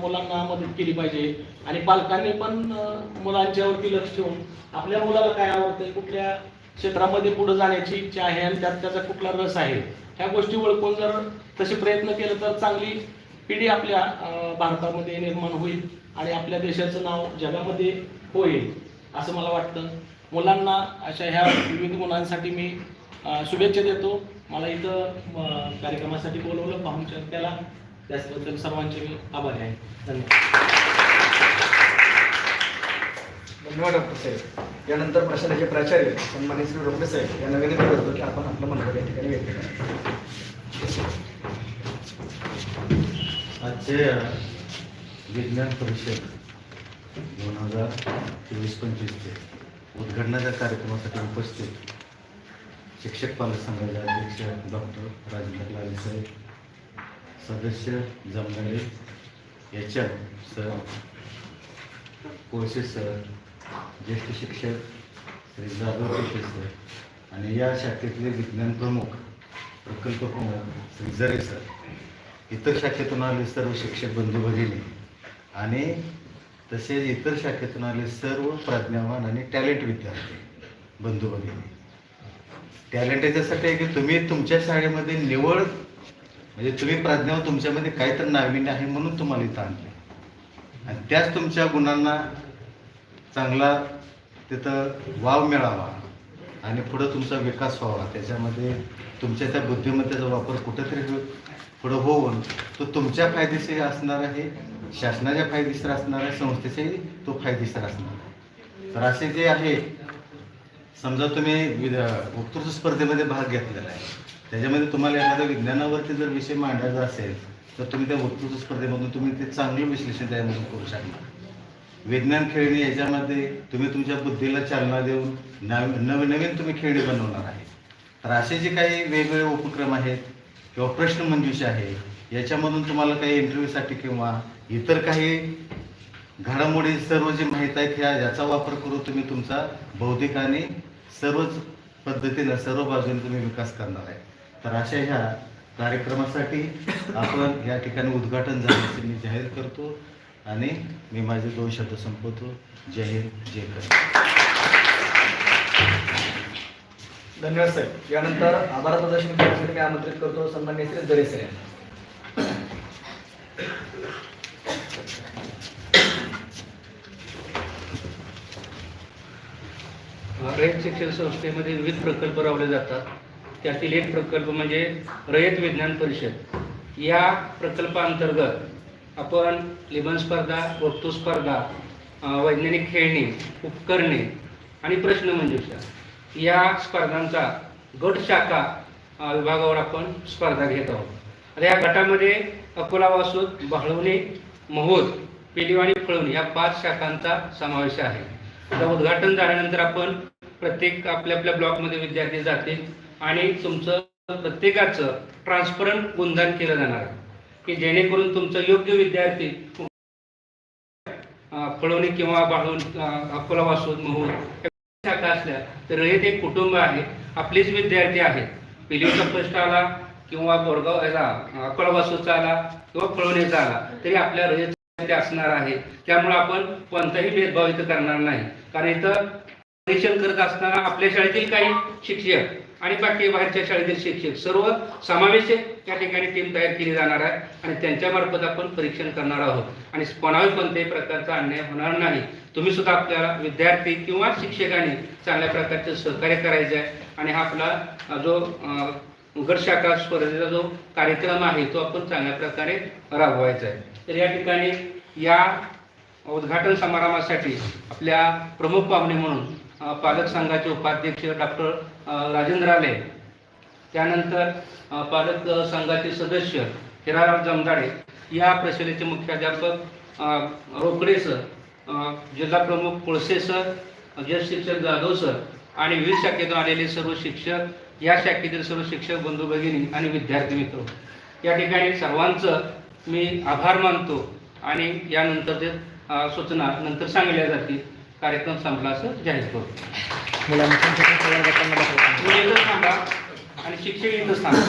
मुलांना मदत केली पाहिजे आणि पालकांनी पण मुलांच्यावरती लक्ष ठेवून आपल्या मुलाला काय आवडतंय, कुठल्या क्षेत्रामध्ये पुढे जाण्याची इच्छा आहे आणि त्यात त्याचा कुठला रस आहे, ह्या गोष्टी ओळखून जर तसे प्रयत्न केले तर चांगली पिढी आपल्या भारतामध्ये निर्माण होईल आणि आपल्या देशाचं नाव जगामध्ये होईल असं मला वाटतं. मुलांना अशा ह्या विविध मुलांसाठी मी शुभेच्छा देतो. मला इथं कार्यक्रमासाठी बोलवलं पाहुणचार त्याला, त्याबद्दल सर्वांचे मी आभारी आहे. धन्यवाद. धन्यवाद डॉक्टर साहेब. यानंतर प्रशालेचे प्राचार्य सन्माननीय श्री डॉक्टर साहेब यांना विनंती करतो की आपण आपलं मनोगत या ठिकाणी व्यक्त करा. आजचे विज्ञान परिषद 2024-25 उद्घाटनाच्या कार्यक्रमासाठी उपस्थित शिक्षक पालक संघाचे अध्यक्ष डॉक्टर राजेंद्र लाले साहेब, सदस्य जमगाडे एच.एम. सर, कोळसे सर, ज्येष्ठ शिक्षक श्री जाधव कोळसे सर आणि या शाखेतले विज्ञान प्रमुख प्रकल्प प्रमुख श्री जरे सर, इतर शाखेतून आले सर्व शिक्षक बंधू भगिनी आणि तसेच इतर शाखेतून आले सर्व प्रज्ञावान आणि टॅलेंट विद्यार्थी बंधू भगिनी. टॅलेंट याच्यासाठी आहे की तुम्ही तुमच्या शाळेमध्ये निवड म्हणजे तुम्ही प्रज्ञावान, तुमच्यामध्ये काहीतरी नाविन्य आहे म्हणून तुम्हाला इथं आणले आणि त्याच तुमच्या गुणांना चांगला तिथं वाव मिळावा आणि पुढं तुमचा विकास व्हावा, त्याच्यामध्ये तुमच्या त्या बुद्धिमत्तेचा वापर कुठंतरी पुढं होऊन तो तुमच्या फायदेशीर असणार आहे, शासनाच्या फायदेशीर असणार आहे, संस्थेचाही तो फायदेशीर असणार आहे. तर असे जे आहे, समजा तुम्ही वक्तृत्व स्पर्धेमध्ये भाग घेतलेला आहे, त्याच्यामध्ये तुम्हाला एखाद्या विज्ञानावरती जर विषय मांडायचा असेल तर तुम्ही त्या वक्तृत्व स्पर्धेमधून तुम्ही ते चांगलं विश्लेषण त्यामधून करू शकता. विज्ञान खेळणी याच्यामध्ये तुम्ही तुमच्या बुद्धीला चालना देऊन नवीन तुम्ही खेळणी बनवणार आहे. तर असे जे काही वेगवेगळे उपक्रम आहेत किंवा प्रश्नमंजुषा आहे, याच्यामधून तुम्हाला काही इंटरव्ह्यूसाठी किंवा इतर काही घडामोडी सर्व जी माहीत आहेत याचा वापर करून तुम्ही तुमचा बौद्धिक आणि सर्वच पद्धतीनं सर्व बाजूने तुम्ही विकास करणार आहे. तर अशा ह्या कार्यक्रमासाठी आपण या ठिकाणी उद्घाटन झाल्याचे मी जाहीर करतो आणि मी माझे 2 शब्द संपवतो. जय हिंद, जय हिंद. धन्यवाद साहेब. यानंतर आभार प्रदर्शन करण्यासाठी मी आमंत्रित करतो सन्माननीय श्री जरे सर यांना. रयत शिक्षण संस्थेमध्ये विविध प्रकल्प राबवले जातात. त्यातील एक प्रकल्प म्हणजे रयत विज्ञान परिषद. या प्रकल्पाअंतर्गत आपण निबंध स्पर्धा, वक्तृत्व स्पर्धा, वैज्ञानिक खेळणी, उपकरणे आणि प्रश्नमंजुषा या स्पर्धांचा गट शाखा विभागावर आपण स्पर्धा घेत आहोत. आता या गटामध्ये अकोला, वासूद, बाळवणी, महोद, पेलिव आणि फळवणी या 5 शाखांचा समावेश आहे. आता उद्घाटन झाल्यानंतर आपण प्रत्येक आपल्या ब्लॉकमध्ये विद्यार्थी जातील आणि तुमचं प्रत्येकाचं ट्रान्सपरंट गुणदान केलं जाणार आहे की जेणेकरून तुमचं योग्य विद्यार्थी फळवणी किंवा बाळवणी, अकोला, वासूद, महोद शाखा असल्या तर रयत एक कुटुंब आहे, आपलेच विद्यार्थी आहेत. पेलिवचा फर्स्ट आला किंवा बोरगाव याला अकोला वासूदचा आला किंवा फळवणीचा आला तरी आपल्या रयत असणार आहे. त्यामुळे आपण कोणताही भेदभाव इथं करणार नाही, कारण इथं परीक्षण करत असताना आपल्या शाळेतील काही शिक्षक आणि बाकी बाहेरच्या शाळेतील शिक्षक सर्व समावेशक या ठिकाणी टीम तयार केली जाणार आहे आणि त्यांच्यामार्फत आपण परीक्षण करणार आहोत आणि कोणावर कोणत्याही प्रकारचा अन्याय होणार नाही. तुम्ही सुद्धा आपल्याला विद्यार्थी किंवा शिक्षकांनी चांगल्या प्रकारचे सहकार्य करायचे आहे आणि हा आपला जो गट शाखा स्पर्धेचा जो कार्यक्रम आहे तो आपण चांगल्या प्रकारे राबवायचा आहे. तर या ठिकाणी या उद्घाटन समारंभासाठी आपल्या प्रमुख पाहुणे म्हणून पालक संघाचे उपाध्यक्ष डॉक्टर राजेंद्र लाले, त्यानंतर पालक संघाचे सदस्य हिराराव जमदाडे, या प्रशालेचे मुख्याध्यापक रोकडे सर, जिल्हा प्रमुख कोळसे सर, ज्येष्ठ शिक्षक जाधव सर आणि विविध शाखेतून आलेले सर्व शिक्षक, या शाखेतील सर्व शिक्षक बंधू भगिनी आणि विद्यार्थी मित्र, या ठिकाणी सर्वांचं मी आभार मानतो आणि यानंतर ते सूचना नंतर सांगितल्या जातील. कार्यक्रम संपला असं जाहीर करतो. मुलांना इथं थांबा आणि शिक्षक इथंच थांबा.